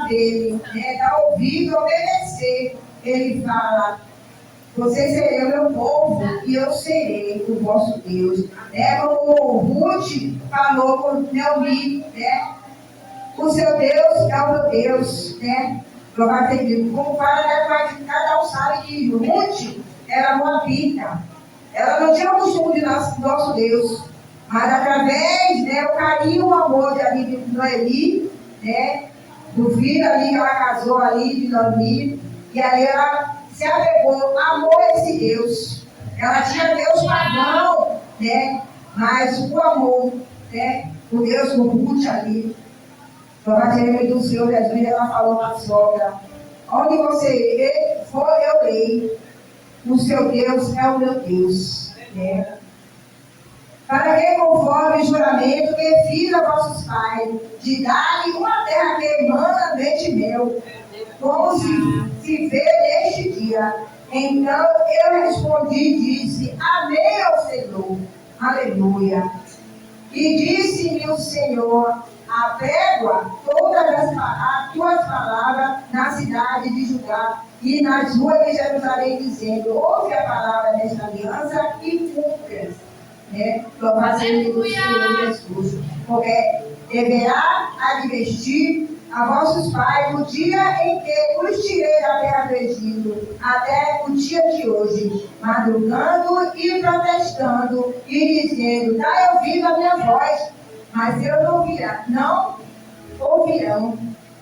palavra dele, dar ouvido, obedecer. Ele fala: vocês serão meu povo e eu serei o vosso Deus. Como Ruth falou com Naomi, o seu Deus é o meu Deus. Como fala, cada um sabe que Ruth era moabita. Ela não tinha o costume de nosso Deus, mas através o carinho, o amor de Noemi, do filho ali que ela casou ali de Noemi, e ali ela se apegou, amou esse Deus. Ela tinha Deus pagão, mas o amor, o Deus com Ruth ali. Louvado seja o nome do Senhor Jesus. Ela falou para a sogra: onde você for, eu irei. O seu Deus é o meu Deus. Para que, conforme o juramento que fiz a vossos pais, de dar-lhe uma terra que emana leite e mel, como se vê neste dia. Então eu respondi e disse: amém ao Senhor. Aleluia. E disse-me o Senhor: apregua todas as tuas palavras na cidade de Judá e nas ruas de Jerusalém, dizendo: ouve a palavra desta aliança e cumpre. Louvado seja o Senhor Jesus. Porque deverá advertir a vossos pais no dia em que os tirei da terra do Egito, até o dia de hoje, madrugando e protestando e dizendo: dai ouvido à minha voz. Mas eu não ouvirão,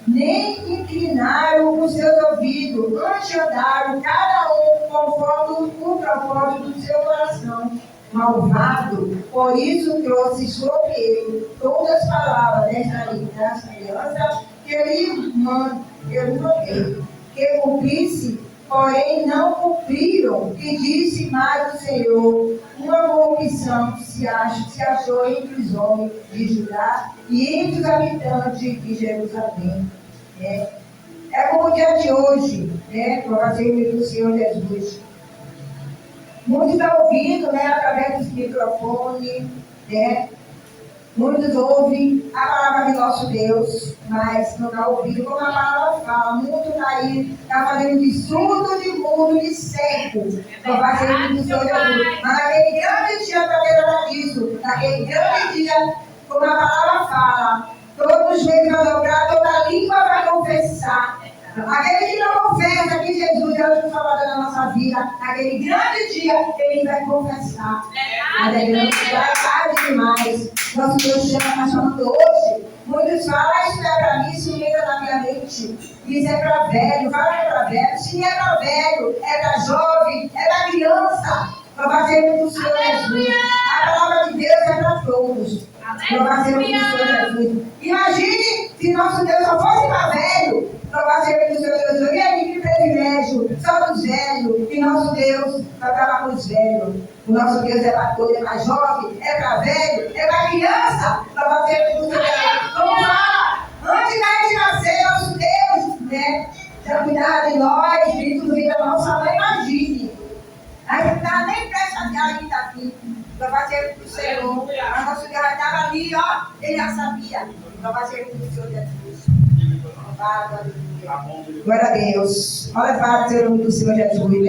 nem inclinaram os seus ouvidos, antes andaram cada um conforme o propósito do seu coração malvado. Por isso trouxe sobre ele todas as palavras desta aliança que ele mandei, que cumprisse, porém não cumpriram. E disse mais o Senhor: uma corrupção se achou entre os homens de Judá e entre os habitantes de Jerusalém. Como o dia de hoje, louvado seja o nome do Senhor Jesus. Muitos estão ouvindo, através dos microfones, muitos ouvem a palavra de nosso Deus, mas não está ouvindo como a palavra fala. Muito está aí, está fazendo de surdo, de mudo, de cego. Louvado seja o nome do Senhor Jesus. Mas naquele grande dia, para lembrar disso, naquele grande dia, como a palavra fala, todos os joelhos vão dobrar, toda língua vai confessar. Aquele que não confessa que Jesus é o Salvador da nossa vida, naquele grande dia, ele vai confessar. Mas é grande, é tarde demais. Nosso Deus chama, nós falando hoje. Muitos falam: isso não é para mim, isso não entra na minha mente. Isso é para velho, fala que é para velho. Se é para velho, é para jovem, é para criança. Louvado seja o nome do Senhor Jesus. A palavra de Deus é para todos. Louvado seja o nome do Senhor Jesus. Imagine se nosso Deus só fosse para velho. Louvado seja o nome do Senhor Jesus. E aí, que privilégio, só dos velhos. E nosso Deus vai trabalhar com os velhos. O nosso Deus é para todos, é para jovem, é para velho, é para criança. Louvado seja o nome do Senhor Jesus. Como fala, antes da gente nascer, nosso Deus, já cuidar de nós, espírito do da nossa mãe, imagine. A gente não está nem prestando, a gente está aqui. Louvado seja o Senhor. A nossa Deus já estava ali, ele já sabia. Louvado seja o Senhor Jesus. Glória a Deus. Louvado seja o nome do Senhor Jesus,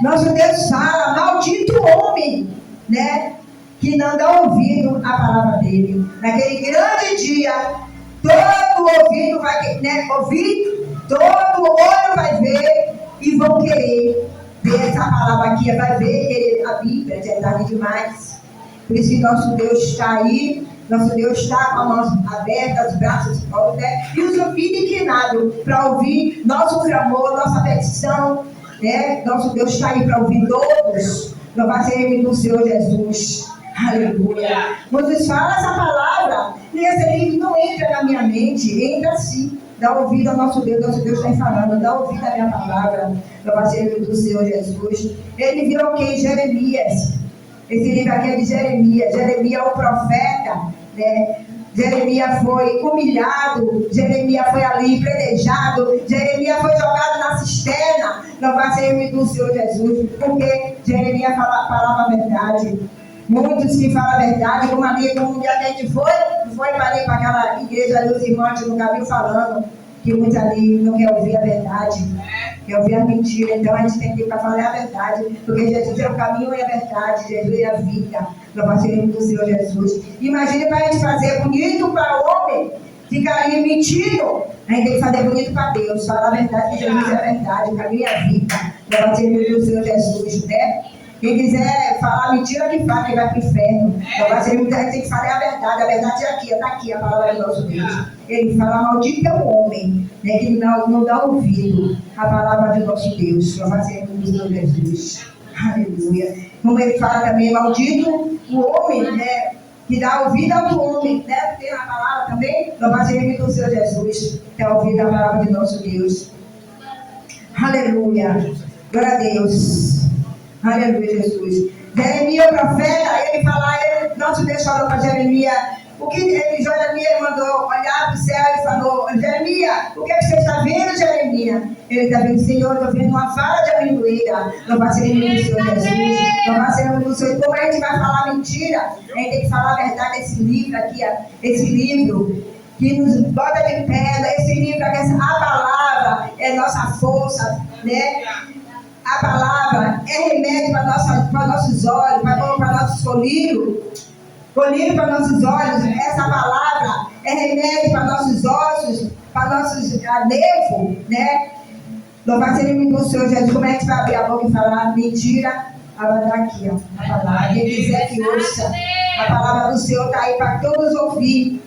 Nosso Deus fala: maldito o homem, que não dá ouvido à palavra dele. Naquele grande dia, todo ouvido vai ouvir, todo olho vai ver e vão querer ver essa palavra aqui, vai ver, querer a Bíblia, é tarde demais. Por isso que nosso Deus está aí. Nosso Deus está com as mãos abertas, os braços soltos, e os ouvidos inclinados para ouvir nosso clamor, nossa petição. Nosso Deus está aí para ouvir todos. Louvado seja o nome do Senhor Jesus. Aleluia. Muitos falam essa palavra, e esse livro não entra na minha mente, entra sim. Dá ouvido ao nosso Deus está falando, dá ouvido à minha palavra. Louvado seja o nome do Senhor Jesus. Ele viu o que? Jeremias. Esse livro aqui é de Jeremias. Jeremias é o profeta, Jeremias foi humilhado, Jeremias foi ali predejado, Jeremias foi jogado na cisterna. Louvado seja o nome do Senhor Jesus, porque Jeremias falava a verdade. Muitos que falam a verdade, como ali, como um dia que a gente foi, foi para aquela igreja ali, os irmãos nunca viu falando, que muitos ali não quer ouvir a verdade, quer ouvir a mentira. Então a gente tem que ir para falar a verdade, porque Jesus é o caminho e a verdade, Jesus é a vida. Louvado seja o nome do Senhor Jesus. Imagine para a gente fazer bonito para o homem, ficar ali mentindo. A gente tem que fazer bonito para Deus, falar a verdade, que Jesus é a verdade, o caminho é a vida. Louvado seja o nome do Senhor Jesus, né? Quem quiser falar mentira, que fala, que vai para o inferno. Louvado seja o nome do Senhor, tem que falar a verdade é aqui, está aqui a palavra do nosso Deus. Ele fala, maldito é o homem, né, que não dá ouvido à palavra do nosso Deus. Louvado seja o nome do Senhor Jesus. Aleluia. Como ele fala também, maldito o homem, né, que dá ouvido ao homem, né? Tem a palavra também, louvado seja o nome do Senhor Jesus, que dá ouvido à palavra de nosso Deus. Aleluia. Glória a Deus. Aleluia, Jesus. Jeremias, o profeta, ele fala, nosso Deus falou para Jeremias, o que Jeremias mandou olhar para o céu e falou, Jeremias, o que você está vendo, Jeremias? Ele está vendo, Senhor, eu estou vendo uma vara de amendoeira. Louvado seja o nome do Senhor Jesus. Louvado seja o nome do Senhor. Como a gente vai falar mentira? A gente tem que falar a verdade desse livro aqui, esse livro que nos bota de pé, esse livro aqui, a palavra é nossa força, né? A palavra é remédio para nossos olhos, para nossos colírios. Colírio para nossos olhos, essa palavra é remédio para nossos ossos, para nossos nervos, né? Louvado seja o nome do Senhor Jesus. Como é que vai abrir a boca e falar mentira? Ela está aqui, ó, a palavra. Quem quiser que ouça, a palavra do Senhor está aí para todos ouvir.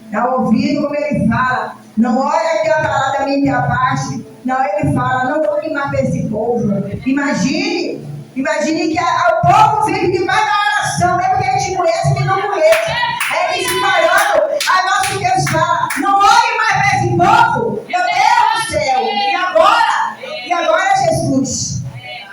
Está ouvindo como ele fala. Não olha aquela palavra da minha parte. Não, ele fala, não vou queimar para esse povo. Imagine que o povo vive debaixo da oração, mesmo que a gente conhece que não conhece. É que se parando, a nosso Deus fala, não olhe mais para esse povo, meu Deus do céu. E agora Jesus.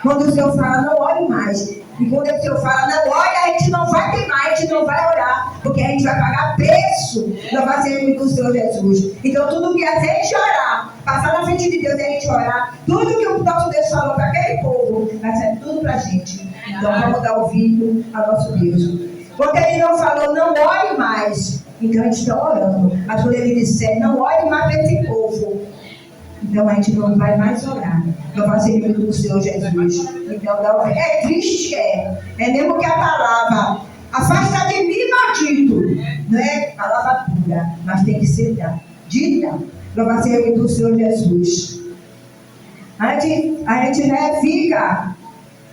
Quando o Senhor fala, não olhe mais. E quando o Senhor fala, não olhe, a gente não vai queimar, a gente não vai orar, porque a gente vai pagar preço. Louvado seja o nome do Senhor Jesus. Então tudo que a gente orar, passar na frente de Deus e a gente orar, tudo que o nosso Deus falou para aquele povo, vai ser tudo para a gente. Então vamos dar ouvido ao nosso Deus. Quando ele não falou, não ore mais, então a gente está orando. Mas quando ele disser, não ore mais para esse povo, então a gente não vai mais orar. Louvado seja o nome do Senhor Jesus. Então dá ouvido. É triste, é mesmo que a palavra afasta de mim, maldito. Não é palavra pura, mas tem que ser dita. Louvado seja o nome do Senhor Jesus. A gente né, fica,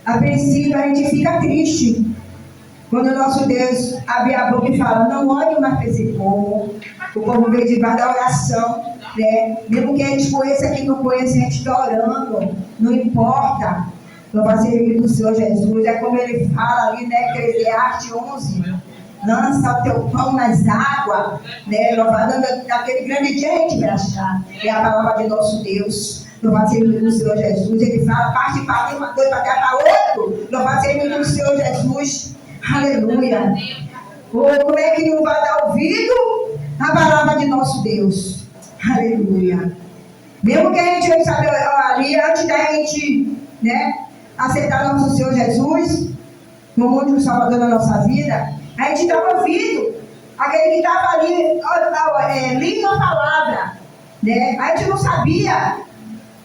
a princípio, a gente fica triste quando o nosso Deus abre a boca e fala, não olhe mais para esse povo. O povo veio debaixo da oração, né? Mesmo que a gente conheça, quem não conhece, a gente está orando, não importa. Louvado seja o nome do Senhor Jesus. É como ele fala ali, né? Eclesiastes 11. Lança o teu pão nas águas, né? Louvado daquele grande dia a gente vai achar. É a palavra de nosso Deus. Louvado seja o nome do Senhor Jesus. Ele fala, parte para um, dois para cá, para outro. Louvado seja o nome do Senhor Jesus. Aleluia. Como é que não vai dar ouvido à palavra de nosso Deus? Aleluia. Mesmo que a gente não sabe ali, antes da gente, né, aceitar nosso Senhor Jesus como único Salvador da nossa vida, a gente estava ouvindo aquele que estava ali lendo a palavra, né? A gente não sabia.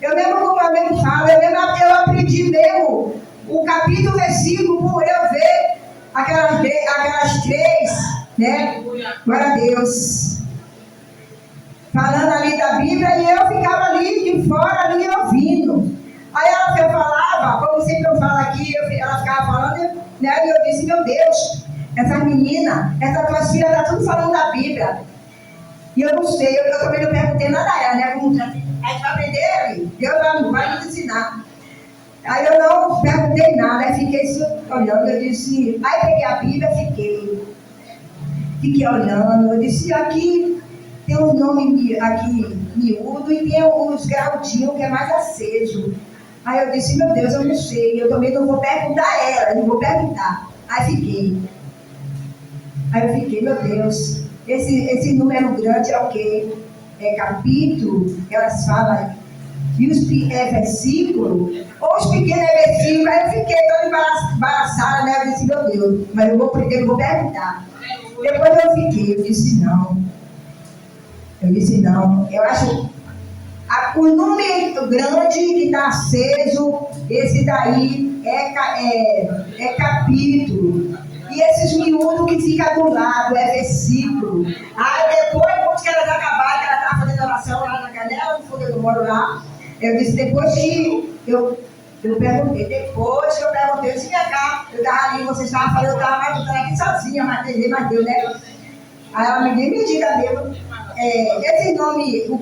Eu mesmo, como eu mesmo falo, eu aprendi mesmo o capítulo, versículo, por eu ver aquelas três, né? Glória a Deus. Falando ali da Bíblia e eu ficava ali de fora, ali ouvindo. Aí ela falava, como sempre eu falo aqui, ela ficava falando, né? E eu disse, meu Deus, essas meninas, essas tuas filhas, tá tudo falando da Bíblia. E eu não sei, eu também não perguntei nada a ela, né? Como a gente vai aprender ali, Deus vai nos ensinar. Aí eu não perguntei nada, aí fiquei olhando, eu disse, aí peguei a Bíblia, fiquei olhando, eu disse, aqui tem um nome aqui miúdo e tem uns graudinhos que é mais aceso. Aí eu disse, meu Deus, eu não sei, eu também não vou perguntar a ela, não vou perguntar. Aí eu fiquei, meu Deus, esse número grande é o quê? É capítulo, que elas falam, e os versículos, ou os pequenos versículos. Aí eu fiquei toda embaraçada, né? Eu disse, meu Deus, mas eu vou aprender, eu vou perguntar. Depois eu fiquei, eu disse não, eu acho o número grande que está aceso, esse daí é capítulo. E esses miúdos que ficam do lado é versículo. Aí depois, quando elas acabaram, que ela estava fazendo oração lá na canela, no fundo eu moro lá, eu disse, depois que eu perguntei, eu disse, minha cá, eu estava ali, vocês estavam falando, eu estava matutando aqui sozinha, mas Deus, né? Aí ela me diga mesmo, esse nome, o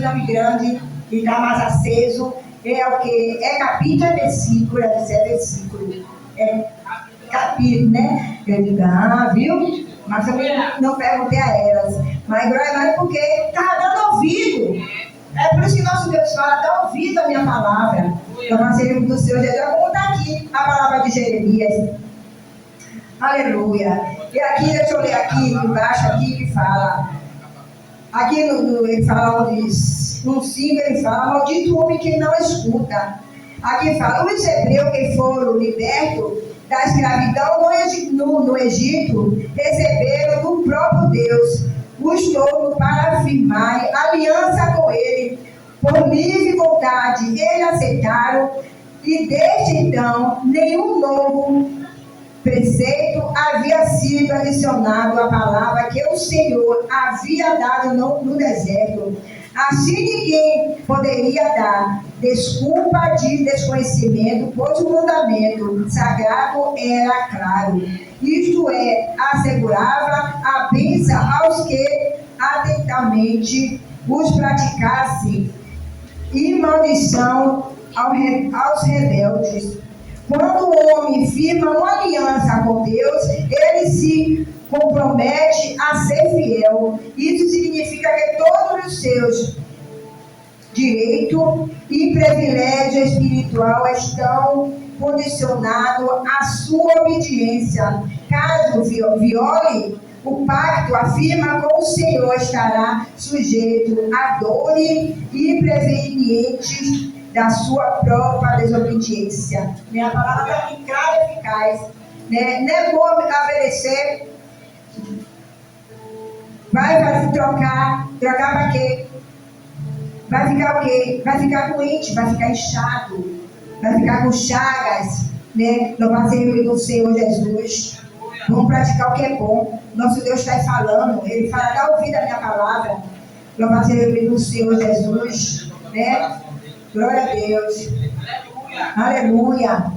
nome grande, que está mais aceso, é o que? É capítulo, é versículo, é versículo. É capítulo, né? Eu digo, viu? Mas também não perguntei a elas. Mas porque está dando ouvido. É por isso que nosso Deus fala, dá ouvido a minha palavra. Eu nasci do Senhor, eu vou contar aqui a palavra de Jeremias. Aleluia. E aqui, deixa eu ler aqui, embaixo aqui, que fala. Aqui ele fala, no 5 ele fala, maldito homem que não escuta. Aqui fala, os hebreus que foram libertos da escravidão no Egito, receberam do próprio Deus os tornos para firmar aliança com ele, por livre vontade, eles aceitaram, e desde então, nenhum novo preceito havia sido adicionado à palavra que o Senhor havia dado no deserto. Assim ninguém poderia dar desculpa de desconhecimento, pois o mandamento sagrado era claro. Isto é, assegurava a bênção aos que atentamente os praticassem e maldição aos rebeldes. Quando o homem firma uma aliança com Deus, ele se compromete a ser fiel. Isso significa que todos os seus direitos e privilégios espirituais estão condicionados à sua obediência. Caso viole o pacto, afirma com o Senhor estará sujeito a dores e prevenientes da sua própria desobediência. Minha palavra está clara e eficaz. Não é bom obedecer. Vai trocar para quê? Vai ficar o quê? Vai ficar doente, vai ficar inchado, vai ficar com chagas, né? Louvado seja o nome do Senhor Jesus. Vamos praticar o que é bom. Nosso Deus está aí falando, ele fala, dá ouvido a minha palavra. Louvado seja o nome do Senhor Jesus, né? Glória a Deus. Aleluia.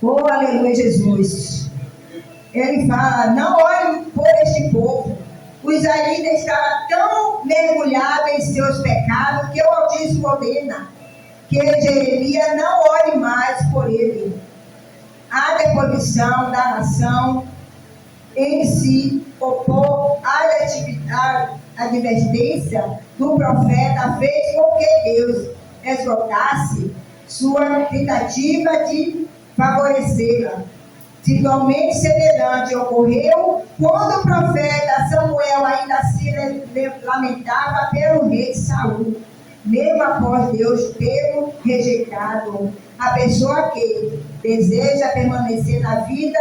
Oh, aleluia, Jesus. Ele fala, não olhem por este povo. Os israelitas estavam tão mergulhados em seus pecados que o Altíssimo ordena que Jeremias não olhe mais por ele. A deposição da nação em si opor à advertência do profeta fez com que Deus esgotasse sua tentativa de favorecê-la. Igualmente semelhante ocorreu quando o profeta Samuel ainda se lamentava pelo rei Saul, mesmo após Deus tê-lo rejeitado. A pessoa que deseja permanecer na vida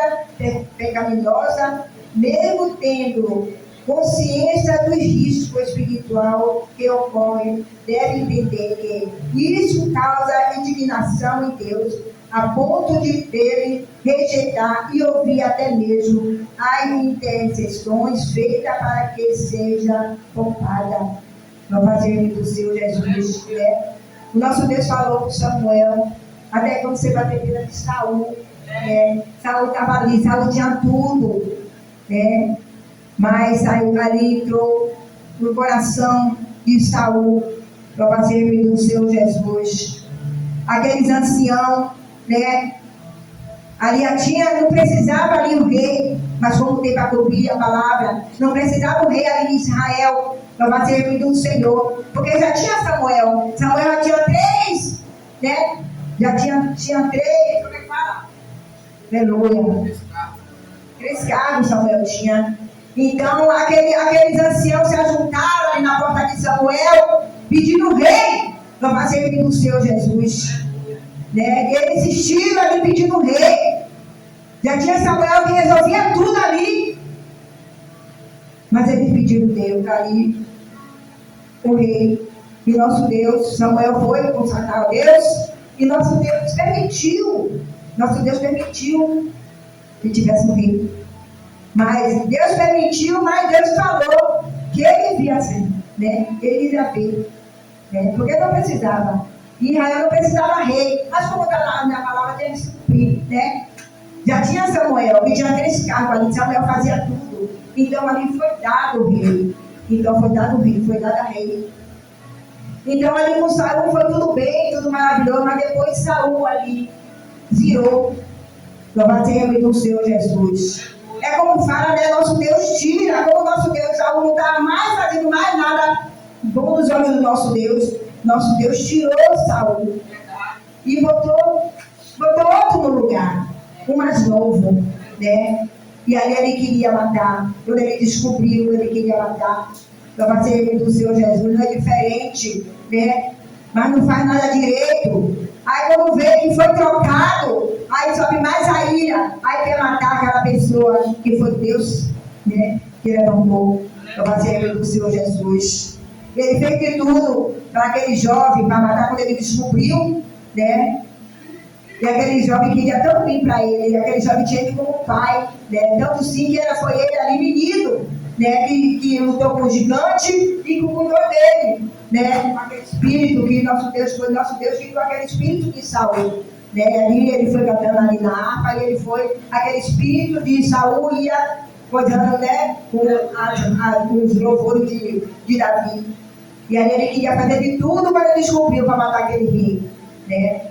pecaminosa, mesmo tendo consciência do risco espiritual que ocorre, deve entender que isso causa indignação em Deus, a ponto de dele rejeitar e ouvir até mesmo as intercessões feitas para que seja poupada. No fazer do Senhor Jesus, né? O nosso Deus falou com Samuel, até quando você vai ter vida de Saul, né? Saul estava ali, Saul tinha tudo, né? Mas saiu ali, entrou no coração de Saul, para fazer do Senhor Jesus. Aqueles anciãos, né? Ali não precisava ali o rei, mas como tem para cumprir a palavra, não precisava o rei ali em Israel, para fazer do Senhor, porque já tinha Samuel já tinha 3, né? Já tinha 3, como é que fala? Aleluia. 3 carros Samuel tinha. Então, aqueles anciãos se ajuntaram ali na porta de Samuel, pedindo o rei, para fazer do Senhor Jesus. Né? Eles insistiram ali pedindo o rei. Já tinha Samuel que resolvia tudo ali. Mas ele pediu Deus ali, o rei. E nosso Deus, Samuel foi consagrar a Deus. E nosso Deus permitiu. Nosso Deus permitiu que tivesse um rei. Mas Deus permitiu, mas Deus falou que ele iria ser, né? Ele iria ver, né? Porque não precisava. Israel não precisava rei, mas como está na palavra dele se cumprir, né? Já tinha Samuel, que tinha 3 cargos ali, Samuel fazia tudo. Então ali foi dado o rei. Então foi dado o rei, foi dado a rei. Então ali com Saul foi tudo bem, tudo maravilhoso, mas depois Saul ali virou. Louvado seja o nome do Senhor Jesus. É como fala, né? Nosso Deus tira, como nosso Deus, Saul não está mais fazendo mais nada bom nos olhos do nosso Deus. Nosso Deus tirou Saul e botou outro no lugar, um mais novo, né? E aí ele queria matar. Quando ele descobriu, ele queria matar. Louvado seja o nome do Senhor Jesus. Não é diferente, né? Mas não faz nada direito. Aí quando vê que foi trocado, aí sobe mais a ira, aí quer matar aquela pessoa que foi Deus, né? Que levantou. Louvado seja o nome do Senhor Jesus. Ele fez de tudo para aquele jovem, para matar quando ele descobriu, né? E aquele jovem queria tão bem para ele, e aquele jovem tinha ele como pai, né? Tanto sim que foi ele ali menino, né? Que lutou com o gigante e com o cuidou dele, né? Com aquele espírito que nosso Deus foi, nosso Deus que com aquele espírito de Saul, né? Ali ele foi cantando ali na harpa, e ele foi, aquele espírito de Saul ia coisando, né? Com os louvores de Davi. E aí ele queria fazer de tudo para ele descobrir para matar aquele rei, né?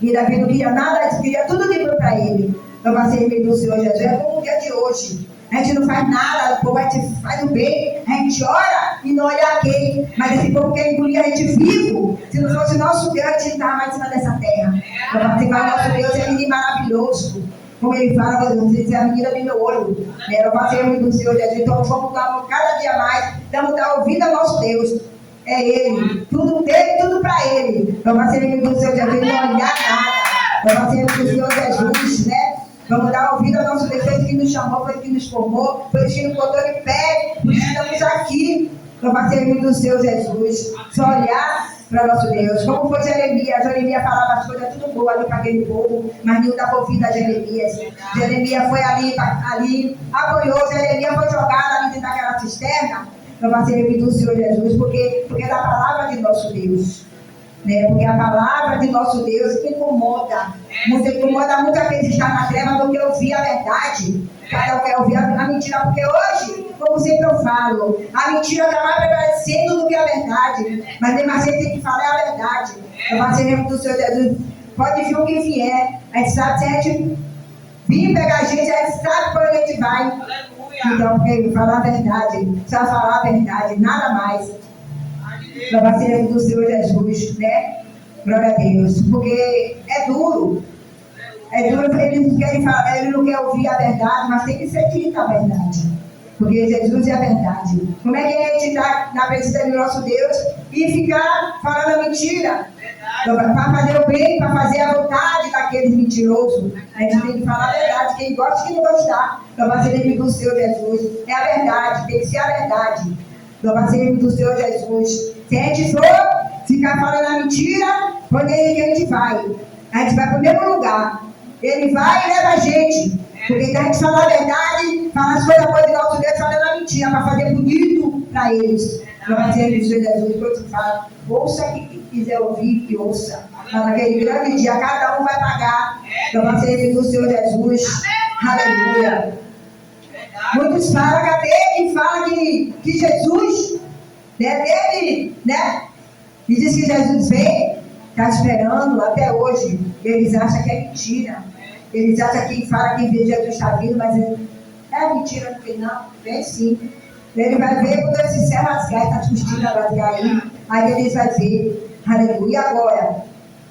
E Davi não queria nada, queria tudo de bom para ele. Então, vai ser do Senhor Jesus. É como o dia de hoje. A gente não faz nada, o povo faz o bem, a gente ora e não olha a quem. Mas esse povo quer engolir a gente vivo. Se não fosse nosso Deus, a gente não estava mais em cima dessa terra. Então, vai ser nosso Deus, é menino maravilhoso. Como ele fala, você é a menina do meu olho. Não vai ser do Senhor Jesus. Então, vamos dar cada dia mais, vamos dar ouvido ao nosso Deus. É Ele, tudo dele, tudo para Ele. Vamos ser do Senhor Jesus, não olhar nada. Vamos ser do Senhor Jesus, né? Vamos dar ouvido ao nosso Deus, foi Ele que nos chamou, foi Ele que nos formou, foi Ele que nos botou em pé, por isso estamos aqui. Vamos ser do Senhor Jesus, só olhar para nosso Deus. Como foi Jeremias? Jeremias falava as coisas tudo boas ali para aquele povo, mas não dava ouvido a Jeremias. Jeremias foi ali, apoiou, Jeremias foi jogado ali dentro daquela cisterna. Para servir do Senhor Jesus, porque é da palavra de nosso Deus, né? Porque a palavra de nosso Deus incomoda, muitas vezes estar na treva do que ouvir a verdade. Cada um quer ouvir a mentira, porque hoje, como sempre eu falo, a mentira está mais prevalecendo do que a verdade, mas mesmo assim tem que falar a verdade. Para servir do Senhor Jesus, pode vir o que vier, a gente sabe, se a gente vir pegar a gente sabe para onde a gente vai. Então, porque falar a verdade, só falar a verdade, nada mais. Para ser do Senhor Jesus, né? Glória a Deus. Porque é duro. É duro, ele não quer ouvir a verdade, mas tem que ser dita a verdade. Porque Jesus é a verdade. Como é que a gente está na presença do nosso Deus e ficar falando a mentira? Para fazer o bem, para fazer a vontade daqueles mentirosos. A gente tem que falar a verdade. Quem gosta e quem não gostar. Para ser inimigo do Senhor Jesus. É a verdade, tem que ser a verdade. Para ser inimigo do Senhor Jesus. Se a gente for ficar falando a mentira, onde é que a gente vai? A gente vai para o mesmo lugar. Ele vai e leva a gente. Porque a gente fala a verdade, fala as coisas boas do nosso Deus, falando a mentira, para fazer bonito para eles. Para ser inimigo do Senhor Jesus. Quando fala, ouça quem quiser ouvir, que ouça. Mas naquele grande dia, cada um vai pagar. Para ser inimigo do Senhor Jesus. Aleluia. Muitos falam, cadê quem fala que Jesus, né, dele, né? E diz que Jesus vem, está esperando até hoje. Eles acham que é mentira. Eles acham que fala que Jesus está vindo, mas é mentira, porque não, vem sim. Ele vai ver quando ele se encerra as gaitas, as costinas vai cair. Aí ele vai ver, aleluia. E agora?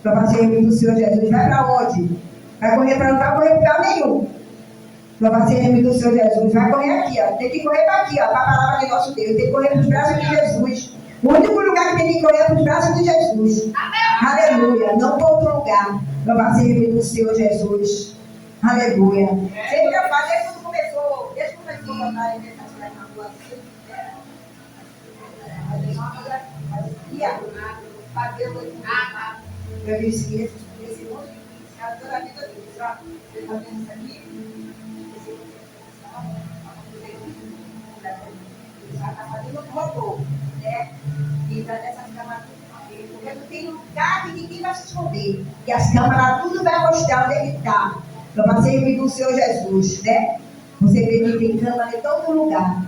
Para fazer o do Senhor Jesus, vai para onde? Vai correr para não vai correr para lugar nenhum. Para fazer o do Senhor Jesus, vai correr aqui, ó. Tem que correr para aqui, ó, para a palavra de nosso Deus. Tem que correr para os braços de Jesus. O único lugar que tem que correr é para os braços de Jesus. Aleluia. Não para outro lugar. Para fazer o do Senhor Jesus. Aleluia. Sempre eu falo, desde quando começou a botar ele na rua, eu disse esse monte de cara toda a vida dele, ó. Você tá vendo isso aqui? Já está fazendo um robô, né? E vai dessas câmaras tudo, porque não tem lugar que ninguém vai se esconder. E as câmaras tudo vai mostrar onde ele está. Eu passei vir do Senhor Jesus, né? Você vê que tem câmera em todo lugar.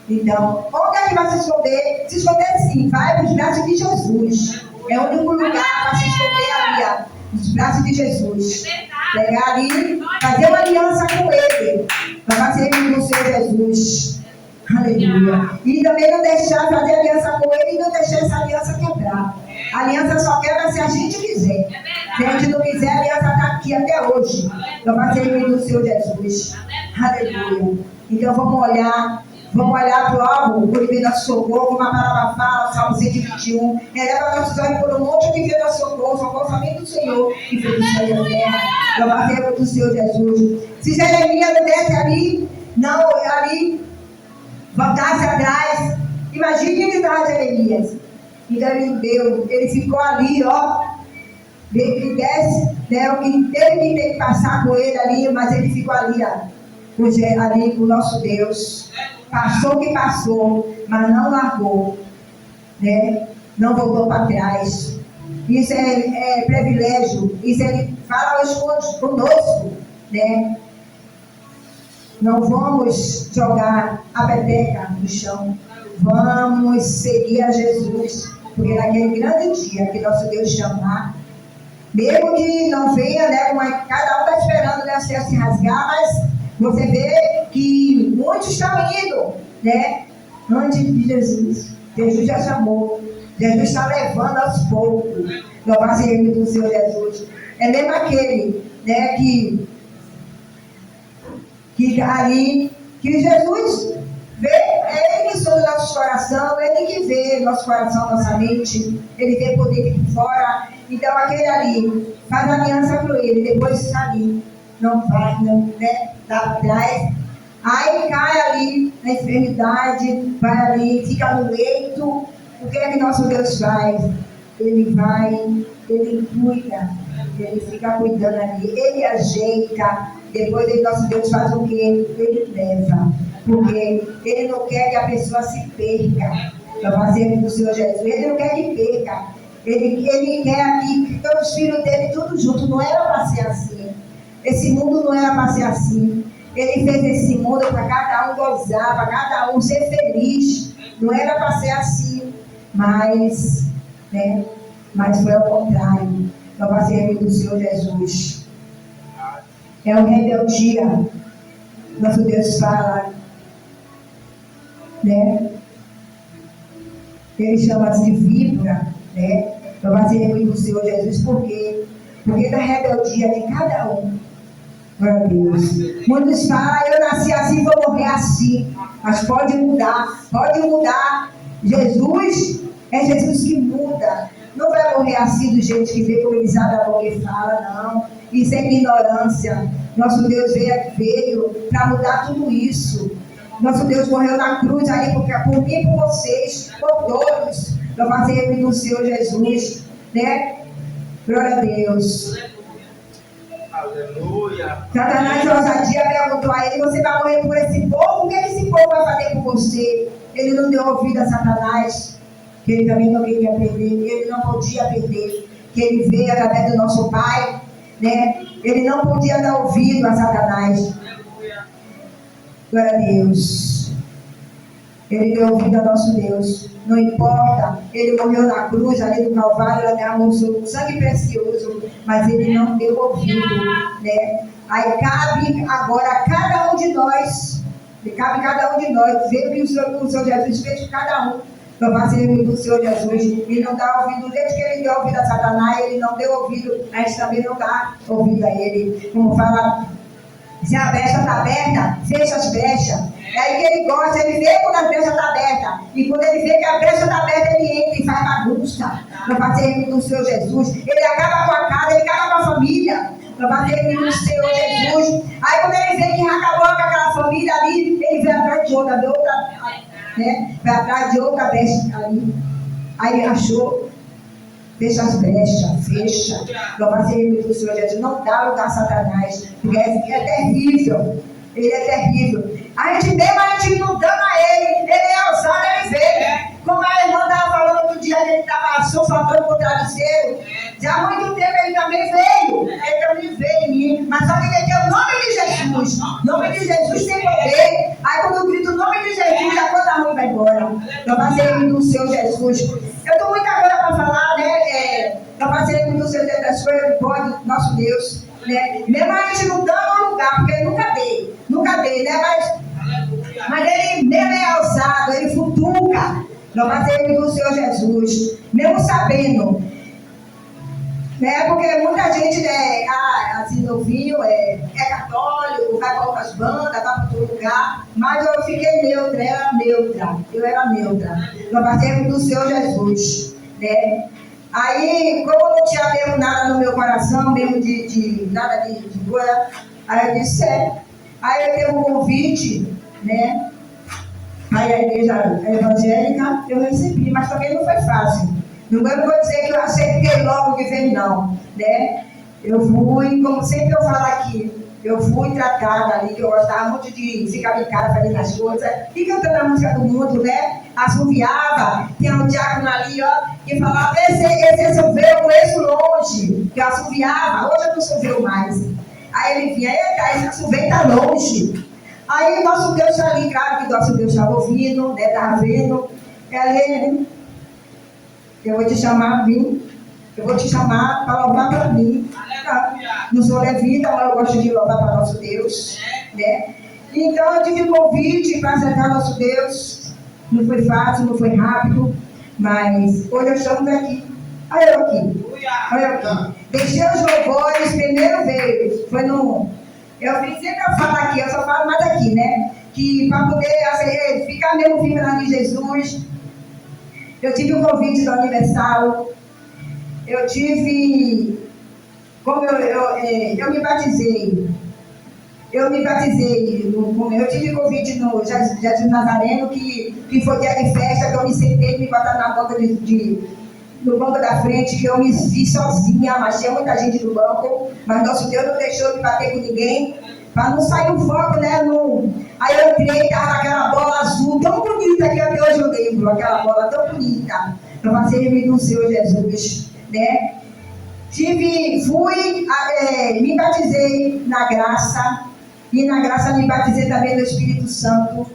Então, onde é que vai se esconder? Se esconder sim, vai nos braços de Jesus. É o único lugar para se esconder ali, ó, nos braços de Jesus. Pegar ali, fazer uma aliança com ele. Para fazer com o Senhor Jesus. Aleluia. E também não deixar fazer aliança com ele e não deixar essa aliança quebrar. A aliança só quebra se a gente quiser. Se a gente não quiser, a aliança está aqui até hoje. Para fazer com o Senhor Jesus. Aleluia. Então vamos olhar. Vamos olhar para o alvo, por vir nosso socorro, como a palavra fala, Salmo 121. Eleva nossos olhos por um monte que vê nosso socorro, socorro somente do Senhor, que fez o céu e a terra. Louvado seja do Senhor Jesus. Se Jeremias não desce ali, não ali, voltasse atrás, imagine que estava Jeremias. Então ele deu, ele ficou ali, ó. Ele desce, né? O que teve que ter que passar com ele ali, mas ele ficou ali, ó, ali com o nosso Deus. Passou o que passou, mas não largou, né? Não voltou para trás. Isso é privilégio. Isso ele fala hoje conosco, né? Não vamos jogar a peteca no chão. Vamos seguir a Jesus, porque naquele grande dia que nosso Deus chamar, mesmo que não venha, né? Cada um está esperando, né, o céu se rasgar, mas você vê que muitos estão indo, né? Antes de Jesus. Jesus já chamou. Jesus está levando aos poucos. Louvado seja o do Senhor Jesus. É mesmo aquele, né, que ali, que Jesus vê, é Ele que sonda nossos corações, Ele que vê nosso coração, nossa mente, Ele vê por dentro e por fora. Então aquele ali, faz aliança com Ele, depois está ali. Não vai, não, né? Dá atrás. Aí cai ali na enfermidade, vai ali, fica no leito. O que é que nosso Deus faz? Ele vai, ele cuida, ele fica cuidando ali, ele ajeita. Depois nosso Deus faz o quê? Ele leva. Porque ele não quer que a pessoa se perca. Para fazer do Senhor Jesus. Ele não quer que perca. Ele quer aqui que todos os filhos dele tudo junto. Não era para ser assim. Esse mundo não era para ser assim. Ele fez esse mundo para cada um gozar, para cada um ser feliz. Não era para ser assim. Mas, né? Mas foi ao contrário. Para fazer do Senhor Jesus. É o rebeldia. Nosso Deus fala, né? Ele chama-se de víbora, né? Para fazer do Senhor Jesus. Por quê? Porque da rebeldia de cada um. Glória a Deus. Muitos falam, eu nasci assim, vou morrer assim. Mas pode mudar, pode mudar. Jesus é Jesus que muda. Não vai morrer assim do jeito que vê, como Elisabeth Bogue fala, não. Isso é ignorância. Nosso Deus veio para mudar tudo isso. Nosso Deus morreu na cruz ali por mim e por vocês, por todos. Para fazer do Senhor Jesus, né? Glória a Deus. Aleluia. Satanás, ousadia, perguntou a ele: você vai morrer por esse povo? O que esse povo vai fazer por você? Ele não deu ouvido a Satanás, que ele também não queria perder, ele não podia perder, que ele veio através do nosso Pai, né? Ele não podia dar ouvido a Satanás. Glória a Deus. Ele deu ouvido ao nosso Deus. Não importa, ele morreu na cruz, ali do Calvário, ele derramou sangue precioso, mas ele não deu ouvido, né? Aí cabe agora a cada um de nós, ver o que o Senhor Jesus fez por cada um, para fazer do Senhor Jesus. Ele não dá ouvido, desde que ele deu ouvido a Satanás, ele não deu ouvido, a gente também não dá ouvido a ele. Como fala, se a brecha está aberta, fecha as brechas. É aí que ele gosta, ele vê quando a brecha está aberta. E quando ele vê que a brecha está aberta, ele entra e faz bagunça para fazer do Senhor Jesus. Ele acaba com a casa, ele acaba com a família. Louvado seja o nome do Senhor Jesus. Aí quando ele vê que acabou com aquela família ali, ele veio atrás de outra, né? Vai atrás de outra besta ali. Aí ele achou, fecha as brechas, fecha. Louvado seja o nome do Senhor Jesus. Não dá lugar a Satanás, porque é terrível. Ele é terrível. A gente mesmo, a gente não dando a ele. Ele é ousado, ele veio. Como a irmã estava falando outro dia, ele estava sofrendo com o travesseiro. Já há muito tempo ele também veio. Ele também veio em mim. Mas só que ele tem o nome de Jesus. O nome de Jesus tem poder. Aí quando eu grito o nome de Jesus, a coisa ruim vai embora. Louvado seja o nome do Senhor Jesus. Eu estou muita coisa para falar, né? Louvado seja o nome do Senhor Jesus, das coisas boas do nosso Deus. Né? Mesmo a gente não dando lugar, porque ele nunca dei, né? Mas ele é ousado, ele futuca. Louvado seja o nome do Senhor Jesus. Mesmo sabendo. Né? Porque muita gente, né, assim, novinho, é católico, vai para outras bandas, vai para outro lugar. Mas eu fiquei neutra, eu era neutra. Louvado seja o nome do Senhor Jesus. Né? Aí, como eu não tinha mesmo nada no meu coração, mesmo de nada de coisa, aí eu disse, Aí eu teve um convite, né? Aí a igreja evangélica eu recebi, mas também não foi fácil. Não vou dizer que eu aceitei logo de vez, não, né? Eu fui, como sempre eu falo aqui, eu fui tratada ali, que eu gostava muito de ficar em casa fazendo as coisas, e cantando a música do mundo, né? Assoviava, tinha um diácono ali, ó, que falava, esse assovio eu conheço longe, que eu assoviava, hoje eu não assovio mais. Aí ele vinha, esse assovio está longe. Aí nosso Deus está ali, claro que nosso Deus estava ouvindo, né? Estava vendo. Ele, eu vou te chamar, vim. Eu vou te chamar para louvar para mim. Não sou levita, mas eu gosto de louvar para nosso Deus. Né? Então eu tive convite para acertar nosso Deus. Não foi fácil, não foi rápido, mas hoje estamos aqui. Olha eu aqui. Deixei os louvores, primeiro veio. Foi no. Eu sempre falo aqui, eu só falo mais aqui, né? Que para poder ficar mesmo firme na de Jesus, eu tive um convite do aniversário. Eu tive. Como eu me batizei. Eu tive convite no Jesus Nazareno, que foi dia de festa, que eu me sentei, me botaram na banca no banco da frente, que eu me vi sozinha, mas tinha muita gente no banco, mas nosso Deus não deixou de bater com ninguém, para não sair o foco, né? Aí eu entrei, estava naquela bola azul, tão bonita, que até hoje eu lembro, aquela bola tão bonita, para fazer o do Senhor Jesus, né? Me batizei na graça, e na graça me batizei também no Espírito Santo,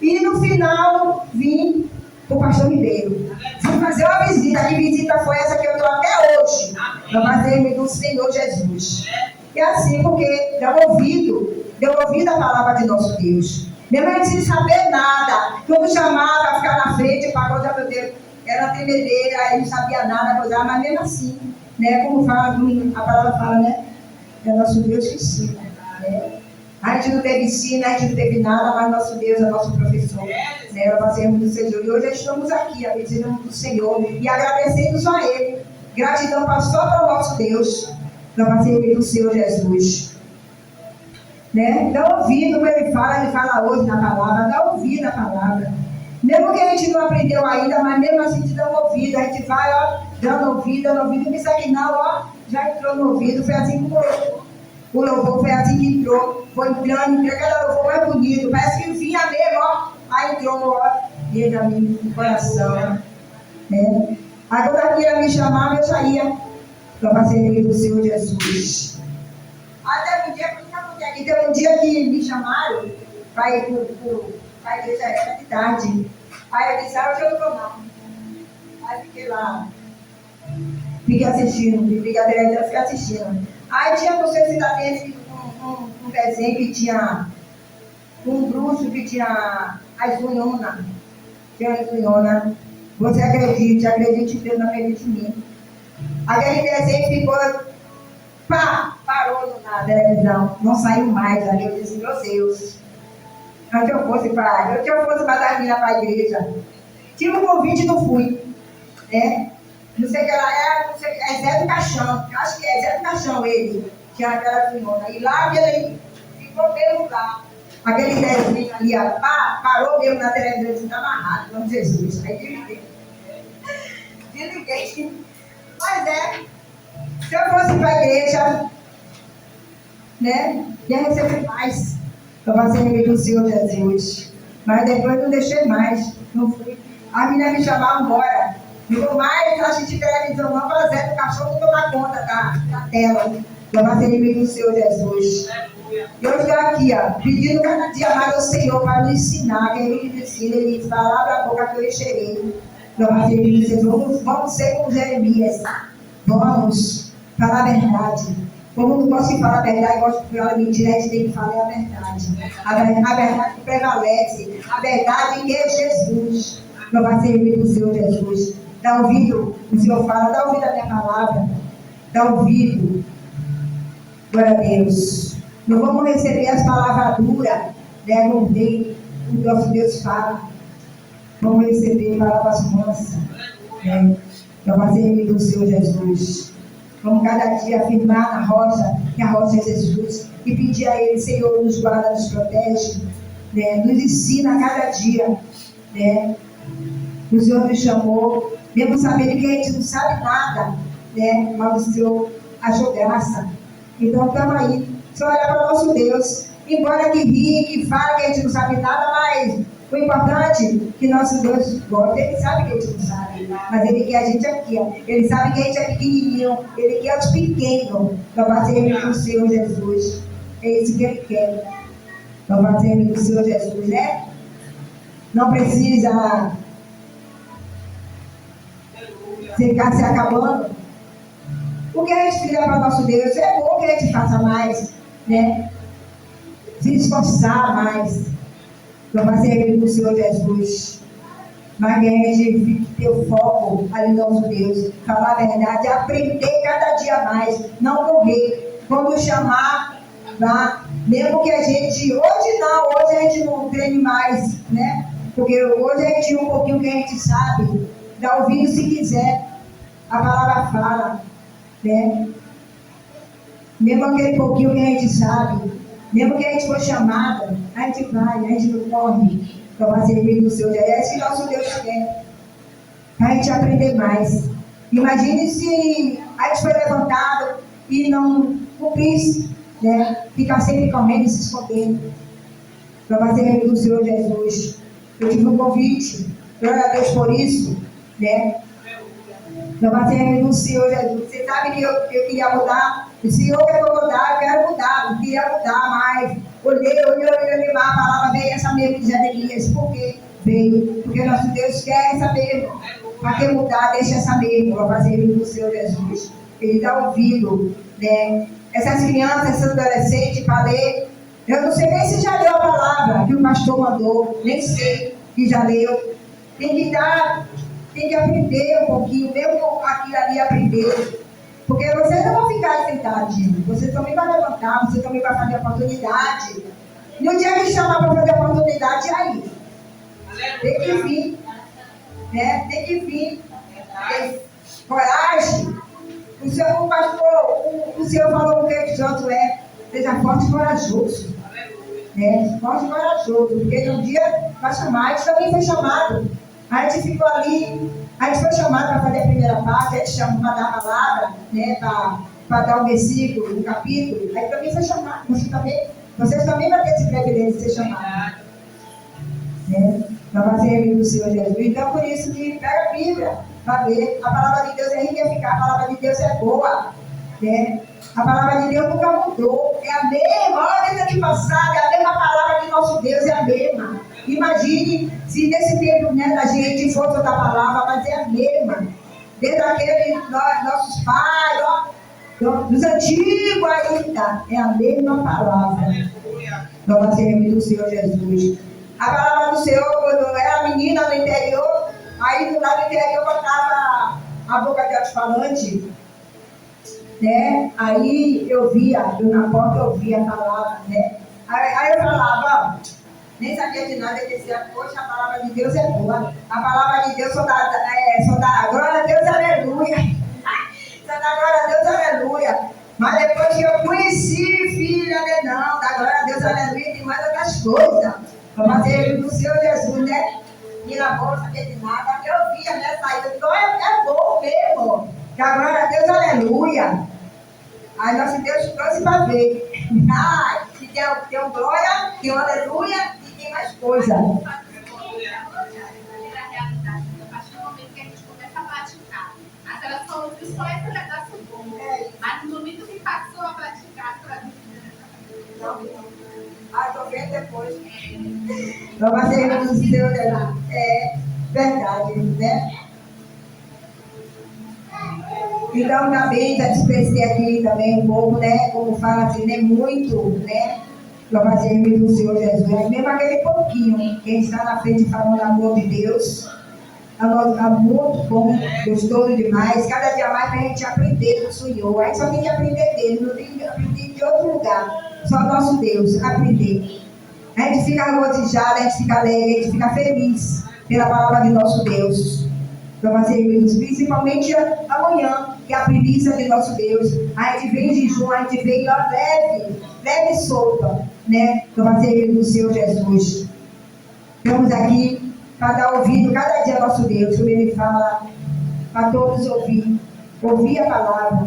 e no final vim para o pastor Ribeiro. Fui fazer uma visita. Que visita foi essa que eu estou até hoje? No nome do Senhor Jesus. E assim, porque deu ouvido a palavra de nosso Deus. Mesmo a gente sem saber nada. Quando chamava a ficar na frente, para coisa, meu Deus, era tremedeira, aí não sabia nada, coisa, mas mesmo assim, né? Como fala, a palavra fala, né? É nosso Deus que ensina. Né? A gente não teve ensino, a gente não teve nada, mas nosso Deus é nosso professor. Né? Nós fazemos do Senhor. E hoje estamos aqui, agradecendo do Senhor e agradecendo só a Ele. Gratidão só para o nosso Deus. Nós fazemos do Senhor Jesus. Né? Dá ouvido como Ele fala hoje na palavra, dá ouvido a palavra. Mesmo que a gente não aprendeu ainda, mas mesmo assim te dá um ouvido. A gente vai, ó, dando ouvido, e pensa que não, ó, já entrou no ouvido. Foi assim que o louvor foi assim que entrou, foi entrando, cada louvor mais bonito, parece que vinha mesmo, ó, aí entrou, ó, dentro do coração, né? Aí quando a filha me chamava, eu saía para fazer do Senhor Jesus. Até um dia que eu nunca contei aqui, teve um dia que me chamaram para ir para a igreja de tarde. Aí eu disse, hoje eu não vou não. Aí fiquei lá, fiquei assistindo. Aí tinha, não sei se ainda tem um desenho que tinha um bruxo que tinha as unhonas. Você acredite em Deus, não acredite em mim. Aquele desenho ficou, parou na televisão, não saiu mais ali. Eu disse, meu Deus, antes eu fosse para dar minha para a igreja. Tive um convite e não fui. Né? Não sei o que ela é, não sei, é Zé do Caixão, acho que é Zé do Caixão ele, que era aquela senhora. E lá que ele ficou mesmo lá. Aquele desenho ali, parou mesmo na televisão e disse, está amarrado, em nome de Jesus. Aí desliguei. Mas se eu fosse para a igreja, né, ia receber mais. Eu passei do Senhor Jesus. Mas depois não deixei mais. Não fui. A menina me chamava embora. Ficou mais assistir televisão, não, para Zé do cachorro tomar conta da tela. Eu passei do Senhor Jesus. Eu estou aqui, pedindo cada dia mais ao Senhor para me ensinar, que Ele me ensina, Ele fala, abre a boca que eu encherei. Eu passei vamos ser como Jeremias. Vamos falar a verdade. Como não gosto de falar a verdade, gosto de falar mentira, a gente tem que falar a verdade. A verdade que prevalece. A verdade que é Jesus. Meu parceiro do Senhor Jesus. Dá ouvido, o Senhor fala, dá ouvido a minha palavra. Dá ouvido. Glória a Deus. Não vamos receber as palavras duras, né? Como o nosso Deus fala. Vamos receber palavras mansas. Né? Meu parceiro do Senhor Jesus. Vamos cada dia afirmar na rocha, que a rocha é Jesus, e pedir a Ele, Senhor, nos guarda, nos protege, né? Nos ensina cada dia, né? O Senhor nos chamou, mesmo sabendo que a gente não sabe nada, né? Mas o Senhor achou graça. Então estamos aí, só olhar para o nosso Deus, embora que ri, que fala que a gente não sabe nada, mas o importante é que nosso Deus gosta. Ele sabe que a gente não sabe, mas Ele quer a gente aqui, ó. Ele sabe que a gente é pequenininho, Ele quer os pequenos, para fazer com o Senhor Jesus. É isso que Ele quer, para fazer com o Senhor Jesus, né? Não precisa ficar se acabando. O que a gente fizer para o nosso Deus é bom que a gente faça mais, né? Se esforçar mais. Para fazer com o Senhor Jesus. Mas que a gente fique ter o foco ali no nosso Deus. Falar a verdade, aprender cada dia mais. Não correr. Quando chamar, vá. Mesmo que a gente, hoje a gente não treine mais, né? Porque hoje a gente um pouquinho que a gente sabe. Dá ouvido se quiser. A palavra fala, né? Mesmo aquele pouquinho que a gente sabe. Mesmo que a gente for chamada, a gente vai, a gente não corre para fazer bem do Senhor. É isso que nosso Deus quer. Para a gente aprender mais. Imagine se a gente foi levantado e não cumprisse, né? Ficar sempre correndo e se escondendo. Para fazer bem do Senhor Jesus. Eu tive um convite, glória a Deus por isso, né? Para fazer bem do Senhor Jesus. Você sabe que eu queria mudar? O Senhor quer mudar, eu quero mudar, não queria mudar mais. Olhei, a palavra veio essa mesmo de Jeremias. Por quê? Veio. Porque nosso Deus quer essa mesmo. Para que mudar, deixa essa mesmo. Para fazer isso do Senhor Jesus. Ele está ouvindo, né? Essas crianças, esses adolescentes, falei. Eu não sei nem se já leu a palavra que o pastor mandou. Nem sei que já leu. Tem que aprender um pouquinho, mesmo aquilo ali aprender. Porque vocês não vão ficar sentadinhos, vocês também vão levantar, vocês também vão fazer oportunidade. No dia que chamar para fazer oportunidade, aí. Tem que vir, né? Tem que vir. Tem coragem. O Senhor, o pastor, o Senhor falou o que Josué, seja forte e corajoso. Né? Forte e corajoso, porque um dia vai chamar, a gente também foi chamado. A gente ficou ali. A gente foi chamado para fazer a primeira parte, a gente chamou para dar a palavra, né, para dar um versículo, um capítulo. Aí também foi chamado. Vocês também vão ter esse privilégio de ser chamados. Né, para fazer do Senhor Jesus. Então, por isso que pega a Bíblia, para ver. A palavra de Deus é rica e eficaz, a palavra de Deus é boa. Né? A palavra de Deus nunca mudou. É a mesma, olha desde aqui passada, é a mesma palavra de nosso Deus, é a mesma. Imagine se nesse tempo, né, da gente fosse outra palavra, mas é a mesma. Desde aqueles nossos pais, dos antigos ainda, é a mesma palavra. Nós seremos do Senhor Jesus. A palavra do Senhor, quando eu era menina no interior, aí lá no interior botava a boca de alto-falante, né? Aí eu na porta eu via a palavra, né? Aí eu falava, nem sabia de nada, eu dizia, poxa, a palavra de Deus é boa. A palavra de Deus só dá glória a Deus, aleluia. Só dá glória a Deus, aleluia. Mas depois que eu conheci, filha, né? Não, da glória a Deus, aleluia, tem mais outras coisas. Para fazer do Senhor Jesus, né? E na bolsa, de nada, eu via, né? Saída, então é bom mesmo. Da glória a Deus, aleluia. Aí nosso Deus trouxe para ver. Ai, que tem um glória, tem um aleluia e tem mais coisa. Só esse pedaço bom. Mas no momento que passou a praticar, Estou vendo depois. Vamos ser do Senhor. É verdade, né? Então, também, já expressei aqui também um pouco, né? Como fala assim, né? Muito, né? Para fazer do Senhor Jesus. Mesmo aquele pouquinho, quem está na frente falando do amor de Deus. É muito bom, gostoso demais. Cada dia mais para a gente aprender do Senhor. A gente só tem que aprender dele, não tem que aprender de outro lugar. Só nosso Deus, aprender. A gente fica regozijado, a gente fica alegre, a gente fica feliz pela palavra de nosso Deus. Para fazer isso, principalmente amanhã, que é a primícia de nosso Deus. A gente vem em jejum, a gente vem leve e solta, né? Para fazer do Senhor Jesus. Estamos aqui para dar ouvido cada dia ao nosso Deus, como Ele fala, para todos ouvir a palavra.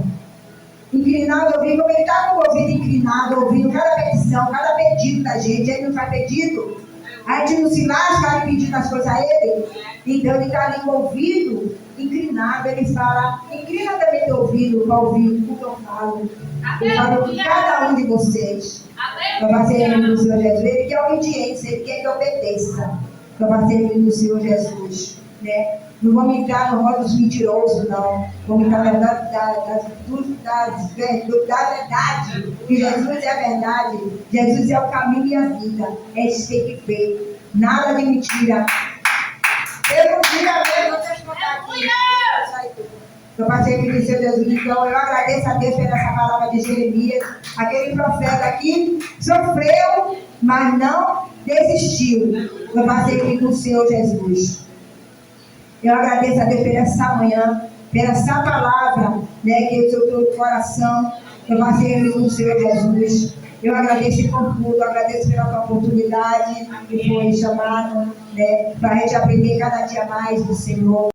Inclinado, ouvir, como Ele está com o ouvido inclinado, ouvindo cada petição, cada pedido da gente. Ele não faz pedido, a gente não se lasca ali pedindo as coisas a Ele. Então Ele está ali com o ouvido inclinado, Ele fala, inclina também teu ouvido para ouvir o que eu falo. Eu falo com cada um de vocês. Para fazer do Senhor Jesus. Ele quer obediência, Ele quer que obedeça. Para fazer do Senhor Jesus, né? Não vamos entrar no rol dos mentirosos, não. Vamos entrar da verdade. Que Jesus é a verdade. Jesus é o caminho e a vida. A gente tem que ver. Nada de mentira. Eu não diga mesmo, deixa eu contar aqui. Eu passei pelo Senhor Jesus. Então eu agradeço a Deus pela essa palavra de Jeremias. Aquele profeta aqui sofreu, mas não desistiu. Eu passei pelo Senhor Jesus. Eu agradeço a Deus por essa manhã, pela essa palavra, né, que eu estou no coração. Eu passei pelo Senhor Jesus. Eu agradeço por tudo, agradeço pela oportunidade que foi chamada, né, para a gente aprender cada dia mais do Senhor.